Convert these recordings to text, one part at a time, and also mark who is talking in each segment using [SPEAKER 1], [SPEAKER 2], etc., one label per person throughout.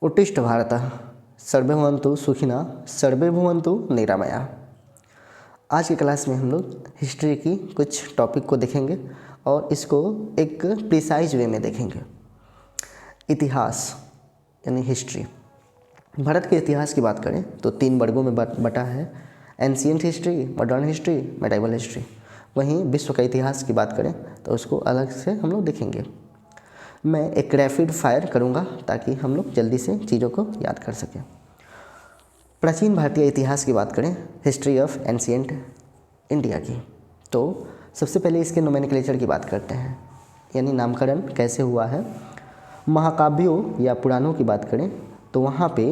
[SPEAKER 1] उत्तिष्ठ भारतः सर्वे भवन्तु सुखिनः सर्वे भवन्तु निरामया। आज की क्लास में हम लोग हिस्ट्री की कुछ टॉपिक को देखेंगे और इसको एक प्रिसाइज वे में देखेंगे। इतिहास यानी हिस्ट्री। भारत के इतिहास की बात करें तो 3 वर्गों में बटा है, ancient history, modern history, medieval history. वहीं विश्व का इतिहास की बात करें तो उसको अलग से हम लोग देखेंगे। मैं एक रैपिड फायर करूँगा ताकि हम लोग जल्दी से चीज़ों को याद कर सकें। प्राचीन भारतीय इतिहास की बात करें, हिस्ट्री ऑफ एंशिएंट इंडिया की, तो सबसे पहले इसके नोमेनक्लेचर की बात करते हैं, यानी नामकरण कैसे हुआ है। महाकाव्यों या पुराणों की बात करें तो वहाँ पे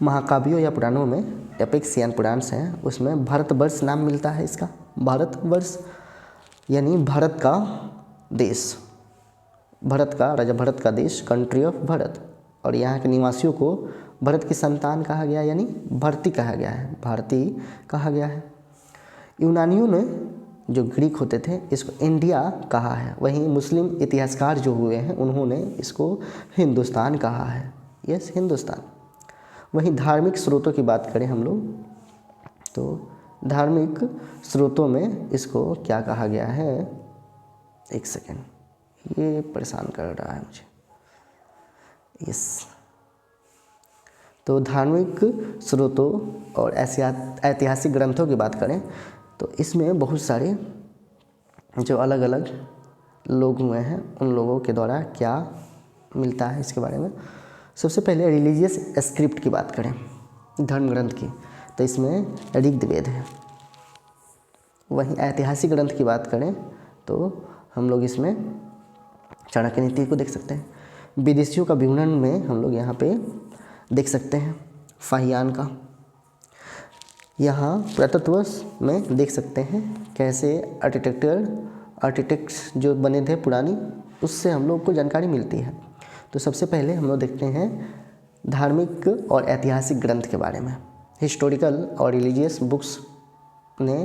[SPEAKER 1] महाकाव्यों या पुराणों में एपिक्स यानी पुराण्स हैं, उसमें भारतवर्ष नाम मिलता है इसका। भारतवर्ष यानी भारत का देश, भारत का राजा भरत का देश, कंट्री ऑफ भरत। और यहाँ के निवासियों को भरत की संतान कहा गया, यानी भारती कहा गया है, भारतीय कहा गया है। यूनानियों ने, जो ग्रीक होते थे, इसको इंडिया कहा है। वहीं मुस्लिम इतिहासकार जो हुए हैं उन्होंने इसको हिंदुस्तान कहा है, यस हिंदुस्तान। वहीं धार्मिक स्रोतों की बात करें हम लोग तो धार्मिक स्रोतों में इसको क्या कहा गया है, एक सेकेंड, ये परेशान कर रहा है मुझे, यस। तो धार्मिक स्रोतों और ऐतिहासिक ग्रंथों की बात करें तो इसमें बहुत सारे जो अलग अलग लोग हुए हैं उन लोगों के द्वारा क्या मिलता है इसके बारे में। सबसे पहले रिलीजियस स्क्रिप्ट की बात करें, धर्म ग्रंथ की, तो इसमें ऋग्वेद है। वहीं ऐतिहासिक ग्रंथ की बात करें तो हम लोग इसमें चाणक्य नीति को देख सकते हैं। विदेशियों का विवरण में हम लोग यहाँ पे देख सकते हैं फाहियान का। यहाँ पुरातत्व में देख सकते हैं कैसे आर्किटेक्ट्स जो बने थे पुरानी, उससे हम लोग को जानकारी मिलती है। तो सबसे पहले हम लोग देखते हैं धार्मिक और ऐतिहासिक ग्रंथ के बारे में। हिस्टोरिकल और रिलीजियस बुक्स ने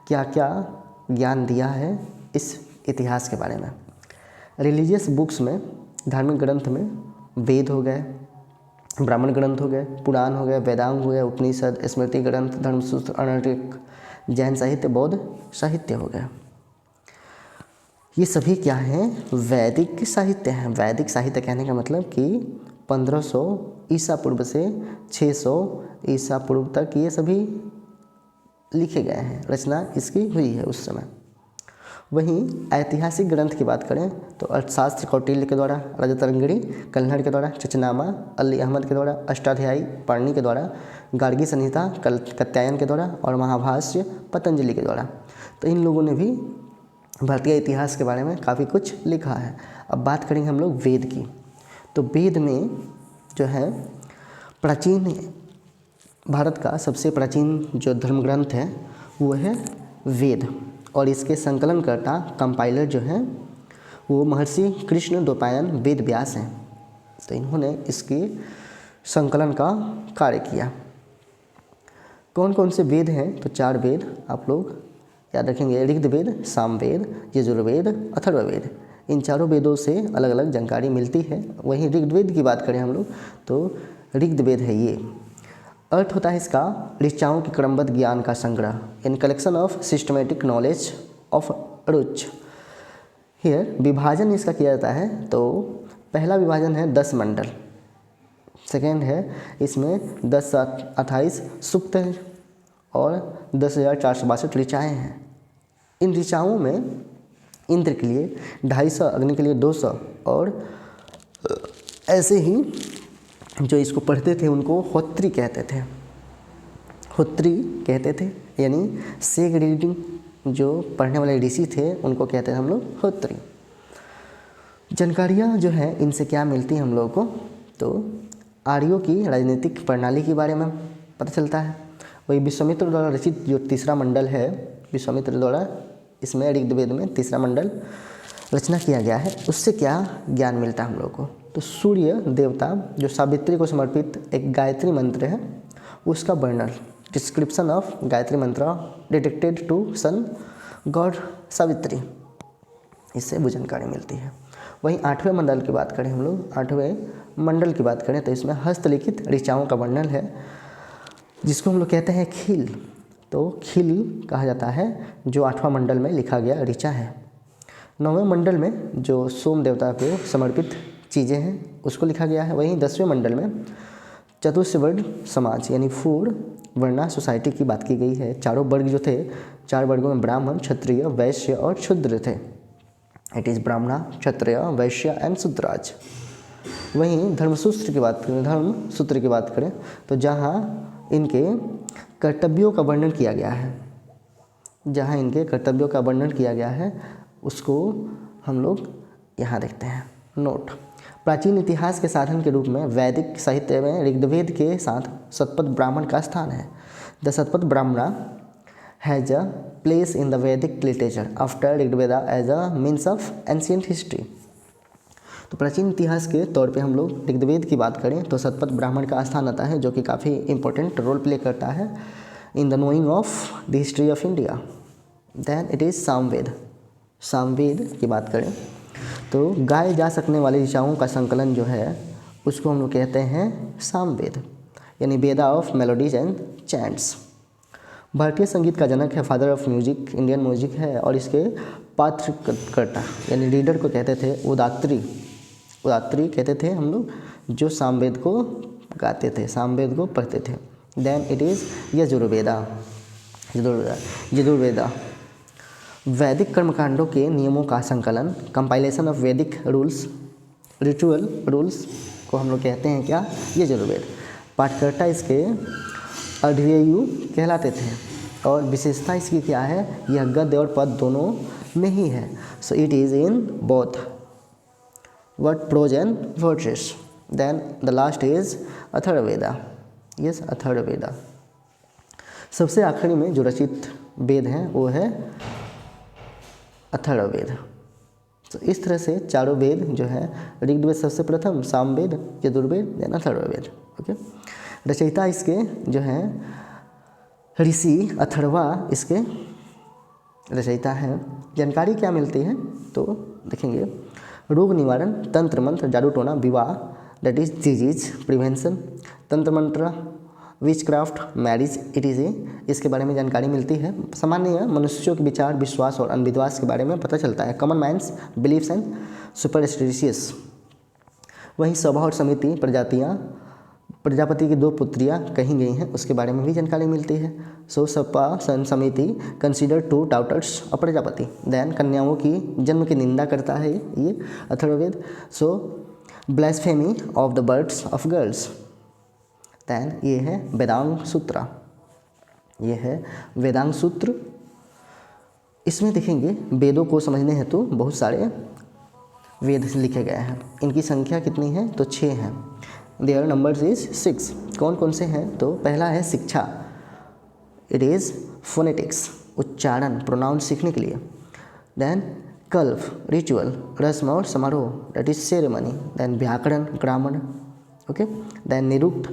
[SPEAKER 1] क्या क्या ज्ञान दिया है इस इतिहास के बारे में। रिलीजियस बुक्स में, धार्मिक ग्रंथ में वेद हो गए, ब्राह्मण ग्रंथ हो गए, पुराण हो गए, वेदांग हो गए, उपनिषद, स्मृति ग्रंथ, धर्मसूत्र, अनर्टिक, जैन साहित्य, बौद्ध साहित्य हो गया। ये सभी क्या हैं, वैदिक साहित्य हैं। वैदिक साहित्य कहने का मतलब कि 1500 ईसा पूर्व से 600 ईसा पूर्व तक ये सभी लिखे गए हैं, रचना इसकी हुई है उस समय। वहीं ऐतिहासिक ग्रंथ की बात करें तो अर्थशास्त्र कौटिल्य के द्वारा, राजा तरंगिणी कल्हड़ के द्वारा, चचनामा अली अहमद के द्वारा, अष्टाध्यायी पाणिनि के द्वारा, गार्गी संहिता कात्यायन के द्वारा और महाभाष्य पतंजलि के द्वारा। तो इन लोगों ने भी भारतीय इतिहास के बारे में काफ़ी कुछ लिखा है। अब बात करेंगे हम लोग वेद की। तो वेद में जो है प्राचीन, भारत का सबसे प्राचीन जो धर्म ग्रंथ है वो है वेद, और इसके संकलनकर्ता कंपाइलर जो हैं वो महर्षि कृष्ण द्वैपायन वेद व्यास हैं। तो इन्होंने इसके संकलन का कार्य किया। कौन कौन से वेद हैं, तो 4 वेद आप लोग याद रखेंगे, ऋग्वेद, सामवेद, यजुर्वेद, अथर्ववेद। इन चारों वेदों से अलग अलग जानकारी मिलती है। वहीं ऋग्वेद की बात करें हम लोग तो ऋग्वेद है, ये अर्थ होता है इसका ऋचाओं के क्रमबद्ध ज्ञान का संग्रह, इन collection of systematic knowledge of रुच। हियर विभाजन इसका किया जाता है तो पहला विभाजन है 10 मंडल, सेकेंड है इसमें 1028 सूक्त है और 10,462 ऋचाएँ हैं। इन ऋचाओं में इंद्र के लिए 250, अग्नि के लिए 200 और ऐसे ही जो इसको पढ़ते थे उनको होत्री कहते थे, होत्री कहते थे, यानी सेग रीडिंग जो पढ़ने वाले ऋषि थे उनको कहते हैं हम लोग होत्री। जानकारियाँ जो है इनसे क्या मिलती हैं हम लोगों को, तो आर्यों की राजनीतिक प्रणाली के बारे में पता चलता है। वही विश्वामित्र द्वारा रचित जो 3रा मंडल है, विश्वामित्र द्वारा इसमें ऋग्वेद में 3रा मंडल रचना किया गया है, उससे क्या ज्ञान मिलता है हम लोग को। तो सूर्य देवता जो सावित्री को समर्पित एक गायत्री मंत्र है, उसका वर्णन, description of Gayatri mantra detected to sun god Savitri, इससे वो जानकारी मिलती है। वहीं 8वें मंडल की बात करें, हम लोग 8वें मंडल की बात करें तो इसमें हस्तलिखित ऋचाओं का वर्णन है, जिसको हम लोग कहते हैं खील। तो खील कहा जाता है जो 8वां मंडल में लिखा गया ऋचा है। 9वें मंडल में जो सोम देवता को समर्पित चीज़ें हैं उसको लिखा गया है। वहीं 10वें मंडल में चतुष्वर्ण समाज यानी 4 वर्णा सोसाइटी की बात की गई है। चारों वर्ग जो थे, 4 वर्गों में ब्राह्मण, क्षत्रिय, वैश्य और शूद्र थे। इट इज़ ब्राह्मण, क्षत्रिय, वैश्य एंड शूद्राज। वहीं धर्मसूत्र की बात करें तो जहाँ इनके कर्तव्यों का वर्णन किया गया है, उसको हम लोग यहाँ देखते हैं। नोट: प्राचीन इतिहास के साधन के रूप में वैदिक साहित्य में ऋग्वेद के साथ शतपथ ब्राह्मण का स्थान है। The Shatapatha Brahmana has a place in the Vedic literature after Rigveda as a means of ancient history. तो प्राचीन इतिहास के तौर पे हम लोग ऋग्वेद की बात करें तो शतपथ ब्राह्मण का स्थान आता है, जो कि काफ़ी इंपॉर्टेंट रोल प्ले करता है in the knowing of the history of India. Then it is Samaveda की बात करें तो गाए जा सकने वाले ऋचाओं का संकलन जो है उसको हम लोग कहते हैं सामवेद, यानी वेदा ऑफ मेलोडीज एंड चैंट्स। भारतीय संगीत का जनक है, father of music, Indian music है, और इसके पात्रकर्ता यानी रीडर को कहते थे उदात्री कहते थे हम लोग, जो सामवेद को गाते थे, सामवेद को पढ़ते थे। देन इट इज़ यजुर्वेदा वैदिक कर्मकांडों के नियमों का संकलन, कंपाइलेशन ऑफ वैदिक रूल्स, रिचुअल रूल्स को हम लोग कहते हैं क्या, यजुर्वेद। पाठकर्ता इसके अध्ययु कहलाते थे और विशेषता इसकी क्या है, यह गद्य और पद दोनों में ही है। So it is in both what prose and verses. Then the last is Atharvaveda. Yes, Atharvaveda. सबसे आखिरी में जो रचित वेद हैं वो है अथर्ववेद। तो इस तरह से चारों वेद जो है, ऋग्वेद सबसे प्रथम, सामवेद, यजुर्वेद, देन अथर्ववेद। ओके, रचयिता इसके जो हैं ऋषि अथर्वा इसके रचयिता हैं। जानकारी क्या मिलती है तो देखेंगे, रोग निवारण, तंत्र मंत्र, जादू टोना, विवाह दैट इज डिजीज प्रिवेंशन, तंत्र मंत्र, विच क्राफ्ट, मैरिज etc. इसके बारे में जानकारी मिलती है। सामान्य मनुष्यों के विचार, विश्वास और अंधविश्वास के बारे में पता चलता है। Common man's beliefs and superstitious. वहीं सभा और समिति, प्रजापति की 2 पुत्रियां कही गई हैं, उसके बारे में भी जानकारी मिलती है। सो सपा समिति consider 2 daughters of Prajapati. Then कन्याओं की जन्म की निंदा करता है ये Atharvaveda. So blasphemy of the births of girls. Then ये है वेदांग सूत्र। इसमें देखेंगे वेदों को समझने हेतु बहुत सारे वेद लिखे गए हैं। इनकी संख्या कितनी है तो 6 हैं। Their numbers is 6। कौन कौन से हैं तो पहला है शिक्षा, इट इज़ फोनेटिक्स, उच्चारण, प्रोनाउंस सीखने के लिए। देन कल्प, रिचुअल, रस्म और समारोह, दैट इज सेरेमनी। देन व्याकरण, ग्रामर। ओके। देन निरुक्त,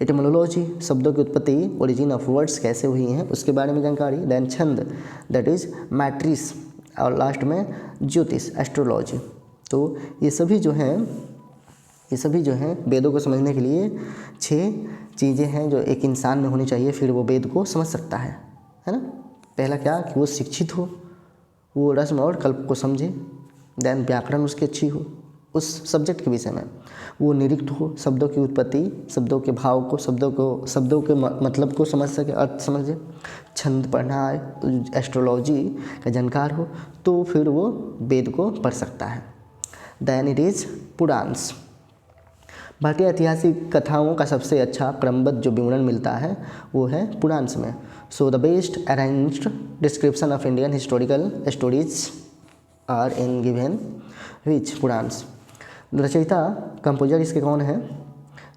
[SPEAKER 1] एटिमोलॉजी, शब्दों की उत्पत्ति, ओरिजिन ऑफ वर्ड्स कैसे हुई हैं उसके बारे में जानकारी। देन छंद, दैट इज मैट्रिस, और लास्ट में ज्योतिष, एस्ट्रोलॉजी। तो ये सभी जो हैं वेदों को समझने के लिए 6 चीज़ें हैं जो एक इंसान में होनी चाहिए, फिर वो वेद को समझ सकता है ना। पहला क्या कि वो शिक्षित हो, वो रस्म और कल्प को समझे। देन व्याकरण उसकी अच्छी हो उस सब्जेक्ट के विषय में, वो निरुक्त हो, शब्दों की उत्पत्ति, शब्दों के भाव को, शब्दों के मतलब को समझ सके, अर्थ समझे। छंद पढ़ना आए, एस्ट्रोलॉजी का जानकार हो, तो फिर वो वेद को पढ़ सकता है। Then it is Puranas. भारतीय ऐतिहासिक कथाओं का सबसे अच्छा क्रमबद्ध जो विवरण मिलता है वो है पुराण्स में। So the best arranged description of Indian historical stories are in given which Puranas. रचयिता कंपोजर इसके कौन हैं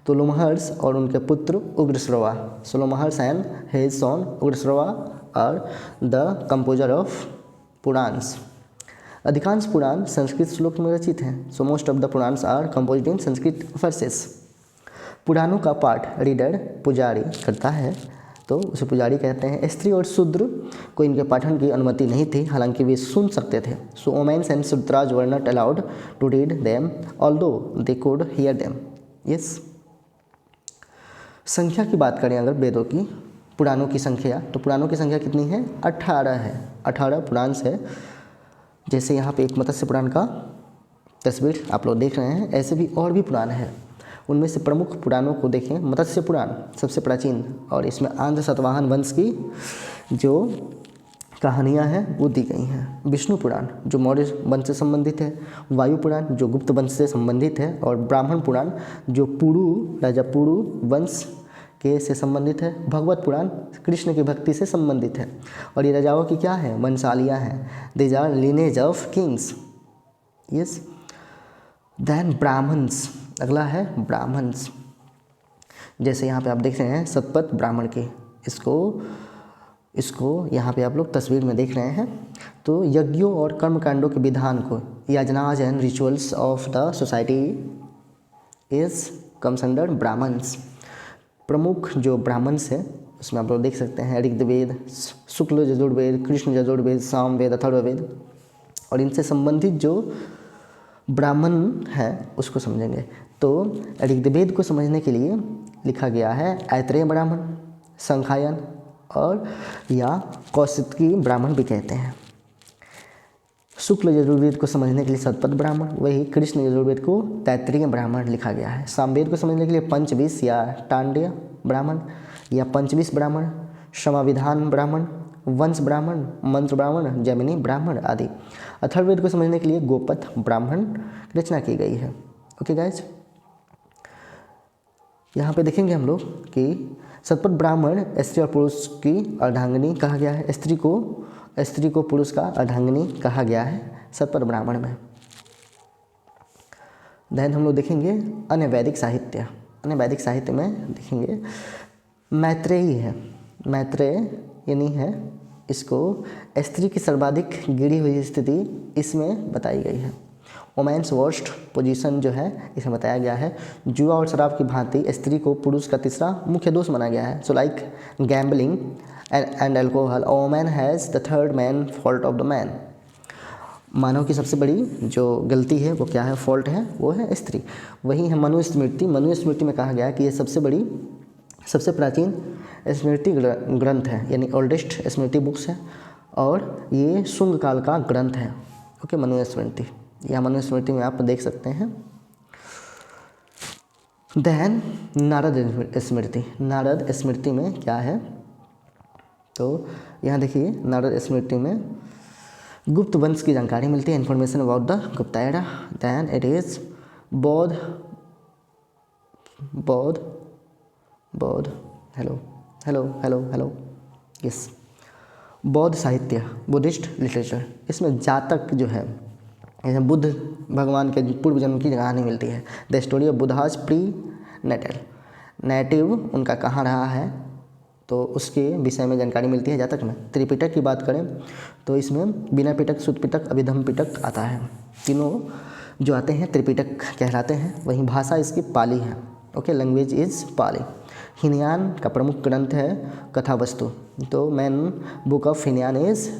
[SPEAKER 1] तो लोमहर्ष और उनके पुत्र Ugrashrava. So Lomaharsha and his son Ugrashrava are the composer of Puranas. अधिकांश पुराण संस्कृत श्लोक में रचित हैं। So most of the Puranas are composed in Sanskrit verses. पुराणों का पाठ रीडर पुजारी करता है। तो उसे पुजारी कहते हैं। स्त्री और शूद्र को इनके पठन की अनुमति नहीं थी, हालांकि वे सुन सकते थे। So womens and Shudras were not allowed to read them although they could hear them. Yes. संख्या की बात करें अगर वेदों की, पुराणों की संख्या, तो पुराणों की संख्या कितनी है? 18 है। 18 पुराण है। जैसे यहाँ पे एक मत्स्य पुराण का तस्वीर आप लोग देख रहे हैं, ऐसे भी और भी पुराण है। उनमें से प्रमुख पुराणों को देखें। मत्स्य पुराण सबसे प्राचीन, और इसमें आंध्र सातवाहन वंश की जो कहानियाँ हैं वो दी गई हैं। विष्णु पुराण जो मौर्य वंश से संबंधित है, वायु पुराण जो गुप्त वंश से संबंधित है, और ब्राह्मण पुराण जो पुरु राजा पुरु वंश के से संबंधित है। भगवत पुराण कृष्ण की भक्ति से संबंधित है, और ये राजाओं की क्या है? वंशालियाँ हैं। These are lineage of kings. Yes. Then Brahmanas, अगला है ब्राह्मण्स। जैसे यहाँ पे आप देख रहे हैं शतपथ ब्राह्मण के, इसको यहाँ पे आप लोग तस्वीर में देख रहे हैं। तो यज्ञों और कर्मकांडों के विधान को, yajnas and rituals of the society is comes under Brahmanas. प्रमुख जो ब्राह्मण्स है उसमें आप लोग देख सकते हैं ऋग्वेद, शुक्ल यजुर्वेद, कृष्ण यजुर्वेद, सामवेद, अथर्ववेद, और इनसे संबंधित जो ब्राह्मण है उसको समझेंगे। तो ऋग्वेद को समझने के लिए लिखा गया है ऐत्रेय ब्राह्मण, संखायन, और या कौशिकी ब्राह्मण भी कहते हैं। शुक्ल यजुर्वेद को समझने के लिए शतपथ ब्राह्मण, वही कृष्ण यजुर्वेद को तैत्तिरीय ब्राह्मण लिखा गया है। सामवेद को समझने के लिए पंचविश या टांड्य ब्राह्मण या पंचविश ब्राह्मण, समाविधान ब्राह्मण, वंश ब्राह्मण, मंत्र ब्राह्मण, जैमिनी ब्राह्मण आदि। अथर्ववेद को समझने के लिए गोपथ ब्राह्मण रचना की गई है। ओके गाइज, यहाँ पे देखेंगे हम लोग कि शतपथ ब्राह्मण स्त्री और पुरुष की अर्धांगिनी कहा गया है। स्त्री को पुरुष का अर्धांगिनी कहा गया है शतपथ ब्राह्मण में। देन हम लोग देखेंगे अन्य वैदिक साहित्य। अन्य वैदिक साहित्य में देखेंगे मैत्रेयी है। मैत्रेय यानी है, इसको स्त्री की सर्वाधिक गिरी हुई स्थिति इसमें बताई गई है। वोमेन्स वर्स्ट पोजीशन जो है इसमें बताया गया है। जुआ और शराब की भांति स्त्री को पुरुष का तीसरा मुख्य दोष माना गया है। So like gambling and alcohol, a woman has the third man fault of the man. मानव की सबसे बड़ी जो गलती है वो क्या है, फॉल्ट है, वो है स्त्री। वही है मनुस्मृति। मनुस्मृति में कहा गया कि ये सबसे प्राचीन स्मृति ग्रंथ है, यानी ओल्डेस्ट स्मृति बुक्स है, और ये शुंग काल का ग्रंथ है। ओके, मनुस्मृति, यह मनुस्मृति में आप देख सकते हैं। देन नारद स्मृति। नारद स्मृति में क्या है, तो यहाँ देखिए नारद स्मृति में गुप्त वंश की जानकारी मिलती है, information about the Gupta era. Then it is बौद्ध हेलो यस, बौद्ध साहित्य, बुद्धिस्ट लिटरेचर। इसमें जातक जो है, इसमें बुद्ध भगवान के पूर्व जन्म की कहानी मिलती है। The story of Buddha's pre native उनका कहाँ रहा है, तो उसके विषय में जानकारी मिलती है जातक में। त्रिपिटक की बात करें तो इसमें विनय पिटक, सुत पिटक, अभिधम पिटक आता है। तीनों जो आते हैं त्रिपिटक कहलाते हैं। वहीं भाषा इसकी पाली है। Okay, language is Pali. Hinayana का प्रमुख ग्रंथ है कथावस्तु। तो main book of Hinayana is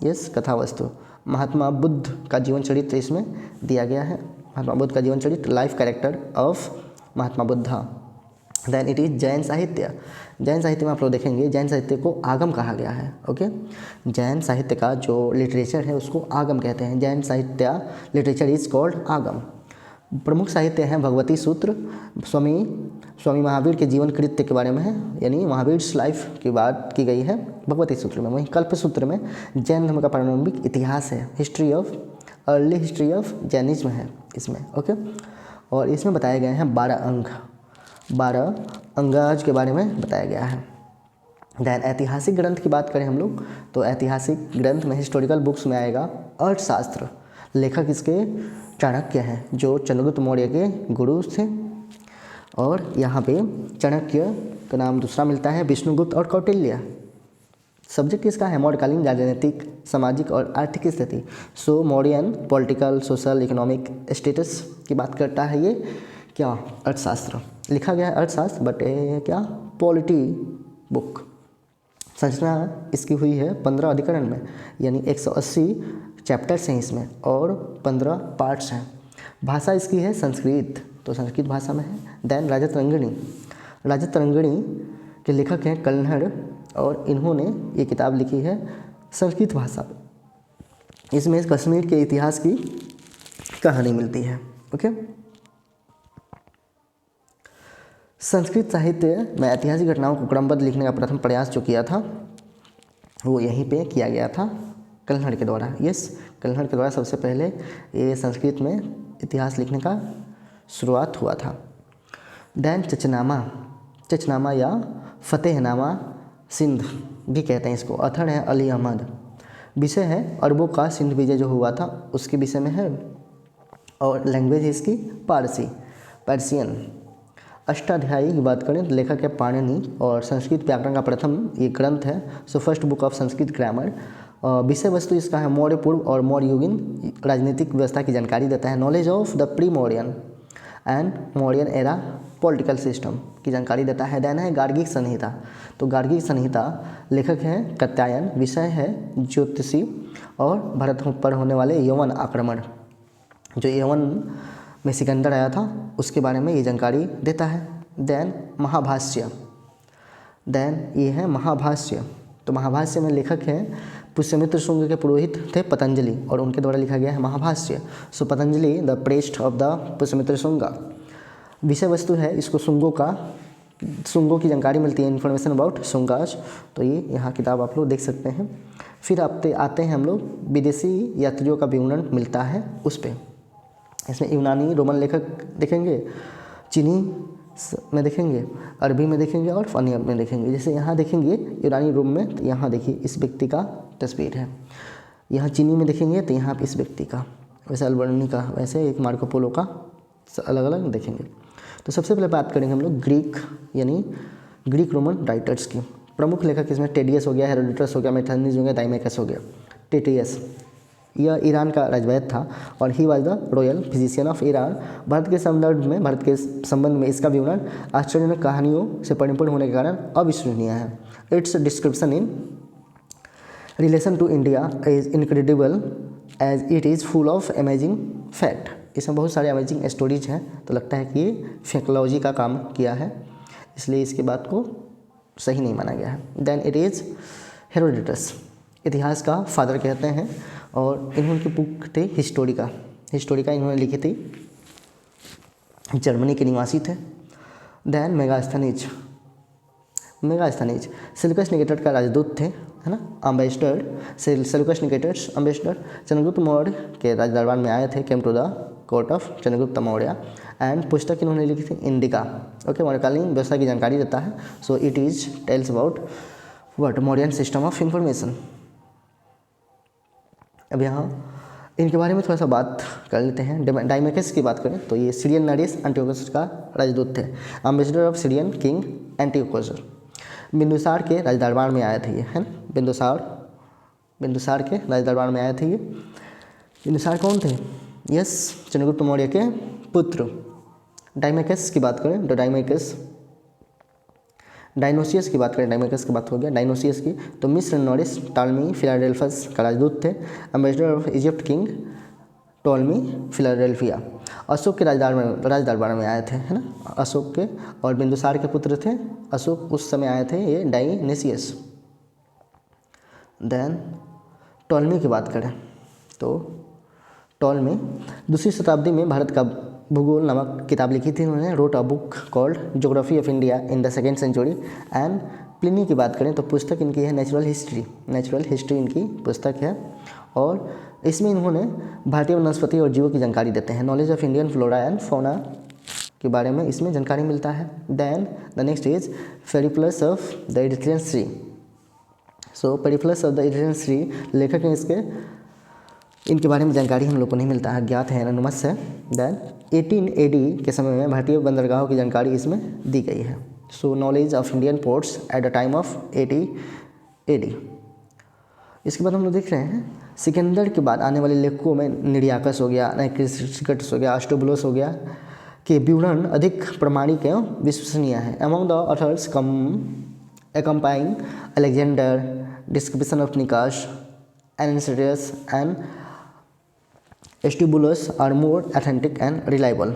[SPEAKER 1] yes Kathavastu. Mahatma Buddha का जीवन चरित्र इसमें दिया गया है। महात्मा बुद्ध का जीवन चरित्र, life character of Mahatma Buddha. Then it is जैन साहित्य। जैन साहित्य में आप लोग देखेंगे जैन साहित्य को आगम कहा गया है। ओके, जैन साहित्य का जो लिटरेचर है उसको आगम कहते हैं। जैन साहित्य लिटरेचर इज कॉल्ड आगम। प्रमुख साहित्य हैं भगवती सूत्र, स्वामी महावीर के जीवन कृत्य के बारे में है, यानी महावीर लाइफ की बात की गई है भगवती सूत्र में। वहीं कल्प सूत्र में जैन धर्म का प्रारंभिक इतिहास है, अर्ली हिस्ट्री ऑफ जैनिज्म है इसमें। ओके, और इसमें बताए गए हैं 12 अंगाज के बारे में बताया गया है। दैन ऐतिहासिक ग्रंथ की बात करें हम लोग तो ऐतिहासिक ग्रंथ में हिस्टोरिकल बुक्स में आएगा अर्थशास्त्र। लेखक इसके चाणक्य हैं, जो चंद्रगुप्त मौर्य के गुरु थे। और यहाँ पे चाणक्य का नाम दूसरा मिलता है विष्णुगुप्त और कौटिल्य। सब्जेक्ट इसका है मौर्यकालीन राजनीतिक, सामाजिक और आर्थिक स्थिति। So Mauryan political, social, economic status की बात करता है ये क्या, अर्थशास्त्र। लिखा गया है अर्थशास्त्र, बट क्या पॉलिटी बुक, संरचना इसकी हुई है 15 अधिकरण में, यानी 180 चैप्टर्स हैं इसमें और 15 पार्ट्स हैं। भाषा इसकी है संस्कृत, तो संस्कृत भाषा में है। देन राजा तरंगिणी के लेखक हैं कल्हड़ और इन्होंने ये किताब लिखी है संस्कृत भाषा में। इसमें कश्मीर के इतिहास की कहानी मिलती है। ओके, संस्कृत साहित्य में ऐतिहासिक घटनाओं को क्रमबद्ध लिखने का प्रथम प्रयास जो किया था वो यहीं पे किया गया था कल्हड़ के द्वारा। यस, कल्हड़ के द्वारा सबसे पहले ये संस्कृत में इतिहास लिखने का शुरुआत हुआ था। दैन चचनामा या फतेहनामा सिंध भी कहते हैं इसको। अथर है अली अहमद। विषय है अरबों का सिंध विजय जो हुआ था उसके विषय में है और लैंग्वेज है इसकी पर्सियन। अष्टाध्यायी की बात करें तो लेखक है पाणिनि और संस्कृत व्याकरण का प्रथम ये ग्रंथ है। So first book of Sanskrit grammar. विषय वस्तु इसका है मौर्य पूर्व और मौर्य युगीन राजनीतिक व्यवस्था की जानकारी देता है। Knowledge of the pre Mauryan and Mauryan era political system की जानकारी देता है। देन है गार्गिक संहिता। तो गार्गिक संहिता लेखक हैं कात्यायन। विषय है ज्योतिषी और भारत पर होने वाले यवन आक्रमण, जो यवन में सिकंदर आया था उसके बारे में ये जानकारी देता है। देन महाभाष्य। देन ये है महाभाष्य। तो महाभाष्य में लेखक हैं पुष्यमित्र शुंग के पुरोहित थे पतंजलि और उनके द्वारा लिखा गया है Mahabhashya. So Patanjali the priest of the Pushyamitra Shunga. विषय वस्तु है इसको शुंगों की जानकारी मिलती है, इन्फॉर्मेशन अबाउट शुंगाज। तो ये यहाँ किताब आप लोग देख सकते हैं। फिर आते हैं हम लोग विदेशी यात्रियों का विवरण मिलता है उस पर। इसमें यूनानी रोमन लेखक देखेंगे, चीनी में देखेंगे, अरबी में देखेंगे और अन्य में देखेंगे। जैसे यहाँ देखेंगे यूनानी रोम में, तो यहाँ देखिए इस व्यक्ति का तस्वीर है। यहाँ चीनी में देखेंगे तो यहाँ इस व्यक्ति का, वैसे अल्बर्नी का, वैसे एक मार्को पोलो का, अलग अलग देखेंगे। तो सबसे पहले बात करेंगे हम लोग ग्रीक यानी ग्रीक रोमन राइटर्स की। प्रमुख लेखक इसमें टेडियस हो गया, हेरोडोटस हो गया, मेथानिस हो गया, दाइमेकस हो गया। टेडियस यह ईरान का राजवैद्य था और he was the royal physician of Iran. Bharat के संबंध में इसका विवरण आश्चर्यजनक कहानियों से परिपूर्ण होने के कारण अविश्वसनीय है। It's description in relation to India is incredible as it is full of amazing fact. इसमें बहुत सारे अमेजिंग स्टोरीज हैं, तो लगता है कि ये फेकोलॉजी का काम किया है, इसलिए इसकी बात को सही नहीं माना गया है। देन इट इज़ हेरोडोटस, इतिहास का फादर कहते हैं और इन्होंने की बुक थी हिस्टोरिका इन्होंने लिखी थी, जर्मनी के निवासी थे। देन मेगास्थनीज सेल्यूकस निकेटर का राजदूत थे, है ना, ambassador. Seleucus Nicator's ambassador Chandragupta Maurya के राज दरबार में आए थे, came to the court of Chandragupta Maurya. And पुस्तक इन्होंने लिखी थी इंडिका। ओके, मौर्यकालीन व्यवस्था की जानकारी देता है। So it is tells about what Mauryan system of information. अब यहाँ इनके बारे में थोड़ा सा बात कर लेते हैं। डाइमेकस की बात करें तो ये सीरियन नरेस एंटियोकस का राजदूत थे, ambassador of Syrian king Antiochus. Bindusara के राज दरबार में आए थे ये, है ना, बिंदुसार के राज दरबार में आए थे ये। बिंदुसार कौन थे? यस, चंद्रगुप्त मौर्य के पुत्र। डाइमेकस की बात करें तो डायनोसियस की बात करें, डाइमेकस की बात हो गया डायनोसियस की, तो मिस्र नॉरिस टॉलमी फिलाडेल्फस का राजदूत थे, ambassador of Egypt king Ptolemy Philadelphia. Ashok के राज दरबार में आए थे, है ना, अशोक के, और बिंदुसार के पुत्र थे अशोक, उस समय आए थे ये डायनेसियस। देन टॉलमी की बात करें तो टॉलमी दूसरी शताब्दी में भारत का भूगोल नामक किताब लिखी थी उन्होंने, wrote a book called geography of India in the 2nd century. And Pliny की बात करें तो पुस्तक इनकी है नेचुरल हिस्ट्री इनकी पुस्तक है, और इसमें इन्होंने भारतीय वनस्पति और जीवों की जानकारी देते हैं। Knowledge of Indian flora and fauna के बारे में इसमें जानकारी मिलता है। Then the next is Periplus of the Erythraean Sea. So Periplus of the Erythraean Sea लेखक हैं इसके, इनके बारे में जानकारी हम लोग को नहीं मिलता है, ज्ञात है, एनोनिमस है। देन 18 AD के समय में भारतीय बंदरगाहों की जानकारी इसमें दी गई है। सो knowledge of Indian ports at the time of 80 AD। इसके बाद हम लोग देख रहे हैं सिकंदर के बाद आने वाले लेखकों में निर्याकस हो गया, नाइक्रिस्टिकट्स हो गया, अष्टोबुलस हो गया के विवरण अधिक प्रमाणिक एवं विश्वसनीय है। Among the author's come accompanying Alexander, description of Nicash, Anacretus and Estibulus are more authentic and reliable.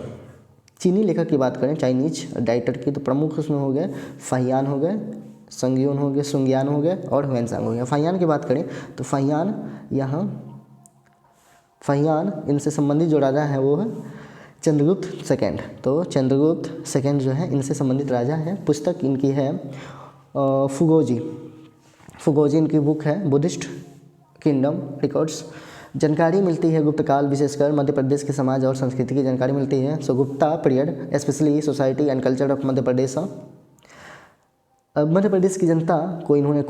[SPEAKER 1] चीनी लेखक की बात करें, चाइनीज राइटर की, तो प्रमुख उसमें हो गए फाहियान हो गए, संग्योन हो गए, सुंगियान हो गए और ह्वेनसांग हो गया। फाहियान की बात करें तो फाहियान इनसे संबंधित जो राजा है वो है चंद्रगुप्त सेकेंड। तो चंद्रगुप्त सेकेंड जो है इनसे संबंधित राजा है। पुस्तक इनकी है फुगोजी इनकी बुक है बुद्धिस्ट किंगडम रिकॉर्ड्स। जानकारी मिलती है गुप्त काल, विशेषकर मध्य प्रदेश के समाज और संस्कृति की जानकारी मिलती है। So Gupta period specially society and culture of Madhya Pradesh. Madhya Pradesh की जनता को इन्होंने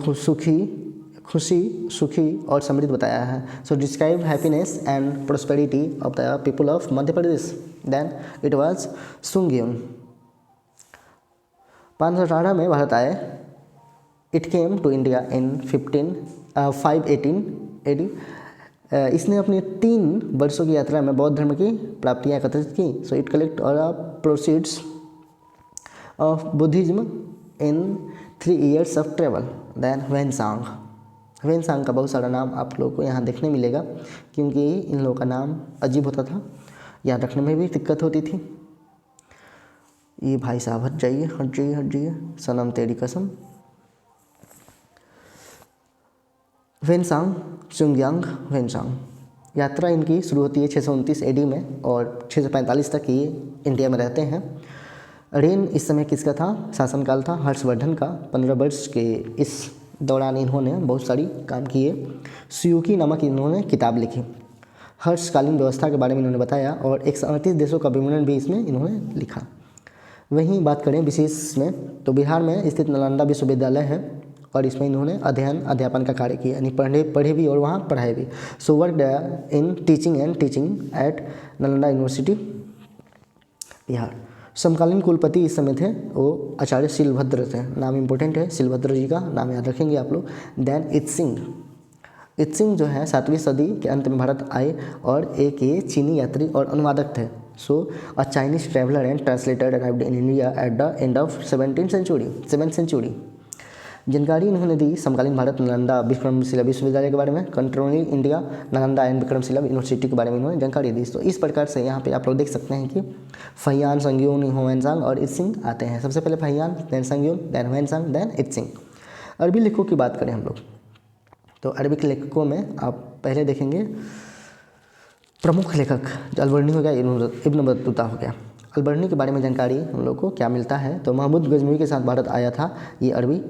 [SPEAKER 1] सुखी और समृद्ध बताया है। So describe happiness and prosperity of the people of Madhya Pradesh. Then it was Sung Yun. 518 में भारत आए। It came to India in 518 AD। इसने अपनी 3 वर्षों की यात्रा में बौद्ध धर्म की प्राप्तियाँ एकत्रित की। सो इट कलेक्ट और proceeds of Buddhism in 3 years of travel. Then Hiuen Tsang का बहुत सारा नाम आप लोगों को यहाँ देखने मिलेगा, क्योंकि इन लोगों का नाम अजीब होता था, याद रखने में भी दिक्कत होती थी। ये भाई साहब हट जाइए सनम तेरी कसम। ह्वेनसांग यात्रा इनकी शुरू होती है 629 AD में और 645 तक ये इंडिया में रहते हैं। रेन इस समय किसका था? शासनकाल था हर्षवर्धन का। 15 वर्ष के इस दौरान इन्होंने बहुत सारी काम किए। सुयुकी नामक इन्होंने किताब लिखी। हर्षकालीन व्यवस्था के बारे में इन्होंने बताया और 138 देशों का विवरण भी इसमें इन्होंने लिखा। वहीं बात करें विशेष में तो बिहार में स्थित नालंदा विश्वविद्यालय है और इसमें इन्होंने अध्यापन का कार्य किया, यानी पढ़े भी और वहाँ पढ़ाए भी। So work in teaching eight Nalanda university Bihar. समकालीन कुलपति इस समय थे वो आचार्य शिलभद्र थे। नाम इंपॉर्टेंट है, शिलभद्र जी का नाम याद रखेंगे आप लोग। देन इत्सिंग जो है 7वीं सदी के अंत में भारत आए और एक ये चीनी यात्री और अनुवादक थे। So a Chinese traveller and translator arrived in India at the end of 7th century। जानकारी इन्होंने दी समकालीन भारत नालंदा विक्रमशिला विश्वविद्यालय के बारे में, controlling India Nalanda and Vikramshila university के बारे में इन्होंने जानकारी दी। तो इस प्रकार से यहाँ पे आप लोग देख सकते हैं कि फाहियान, संग्योन, ह्वेनसांग और इत्सिंग आते हैं। सबसे पहले Fahien, then Sung Yun, then Hiuen Tsang, then I Tsing. अरबी लेखकों की बात करें हम लोग तो अरबिक लेखकों में आप पहले देखेंगे प्रमुख लेखक अलबर्नी हो गया, इब्न बतूता हो गया। अलबर्नी के बारे में जानकारी हम लोग को क्या मिलता है तो महमूद गजनवी के साथ भारत आया था। ये अरबी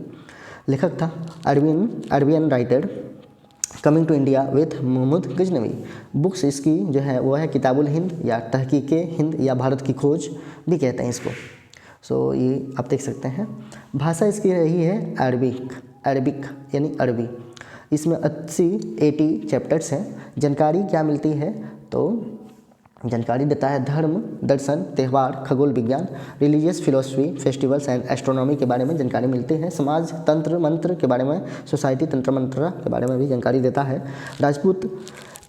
[SPEAKER 1] लेखक था, Arabian writer coming to India with Mahmud Ghaznavi. Books इसकी जो है वो है किताबुल हिंद या तहकीके हिंद या भारत की खोज भी कहते हैं इसको। सो ये आप देख सकते हैं। भाषा इसकी रही है अरबिक यानी अरबी। इसमें 80 चैप्टर्स हैं। जानकारी क्या मिलती है तो जानकारी देता है धर्म, दर्शन, त्यौहार, खगोल विज्ञान, religious philosophy, festivals and astronomy के बारे में जानकारी मिलती है। समाज तंत्र मंत्र के बारे में, सोसाइटी तंत्र मंत्र के बारे में भी जानकारी देता है। राजपूत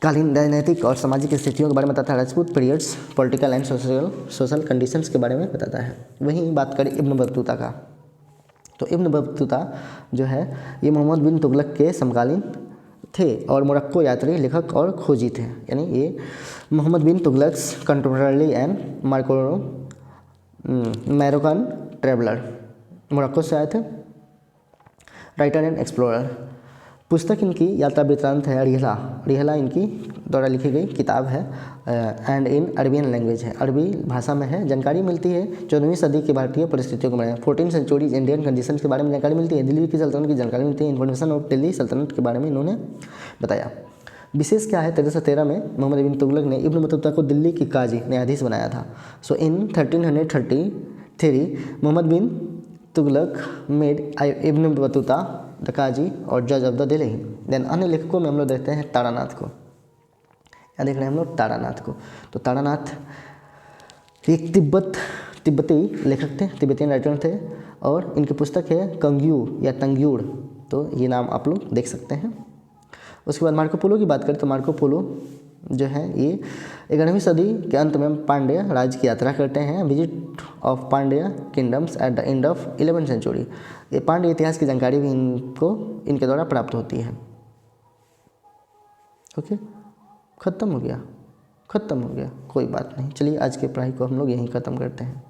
[SPEAKER 1] कालीन राजनैतिक और सामाजिक स्थितियों के बारे में बताता है। Rajput periods, political and social conditions के बारे में बताता है। वहीं बात करें इब्न बतूता का तो इब्न बतूता जो है ये मोहम्मद बिन तुगलक के समकालीन थे और मोरक्को यात्री, लेखक और खोजी थे। यानी ये Mohammad bin Tughlaq's contemporary and Moroccan traveller, Morocco से आए थे, राइटर एंड एक्सप्लोरर। पुस्तक इनकी यात्रा वृत्तांत है रिहला इनकी द्वारा लिखी गई किताब है एंड इन अरबियन लैंग्वेज है, अरबी भाषा में है। जानकारी मिलती है 14वीं सदी की भारतीय परिस्थितियों के बारे में, 14th century इंडियन कंडीशंस के बारे में जानकारी मिलती है। दिल्ली की सल्तनत की जानकारी मिलती है। इन्फॉर्मेशन ऑफ दिल्ली सल्तनत के बारे में इन्होंने बताया। विशेष क्या है 1313 में मोहम्मद बिन तुगलक ने इब्न बतूता को दिल्ली की काजी न्यायाधीश बनाया था। So in 1333 Mohammad bin Tughlaq made Ibn Battuta the qazi और जज ऑफ द दिल्ली। देन अन्य लेखकों में हम लोग देखते हैं तारानाथ को। क्या देख रहे हैं हम लोग? तारानाथ को। तो तारानाथ एक तिब्बती लेखक थे, तिब्बतियन राइटर थे और इनकी पुस्तक है कंग्यू या तंग्यूड़। तो ये नाम आप लोग देख सकते हैं। उसके बाद मार्को पोलो की बात करें तो मार्को पोलो जो है ये 11वीं सदी के अंत में पांड्य राज्य की यात्रा करते हैं। Visit of Pandya kingdoms at the end of 11th century. ये पांड्य इतिहास की जानकारी भी इनको इनके द्वारा प्राप्त होती है। ओके, ख़त्म हो गया, कोई बात नहीं। चलिए आज की पढ़ाई को हम लोग यहीं ख़त्म करते हैं।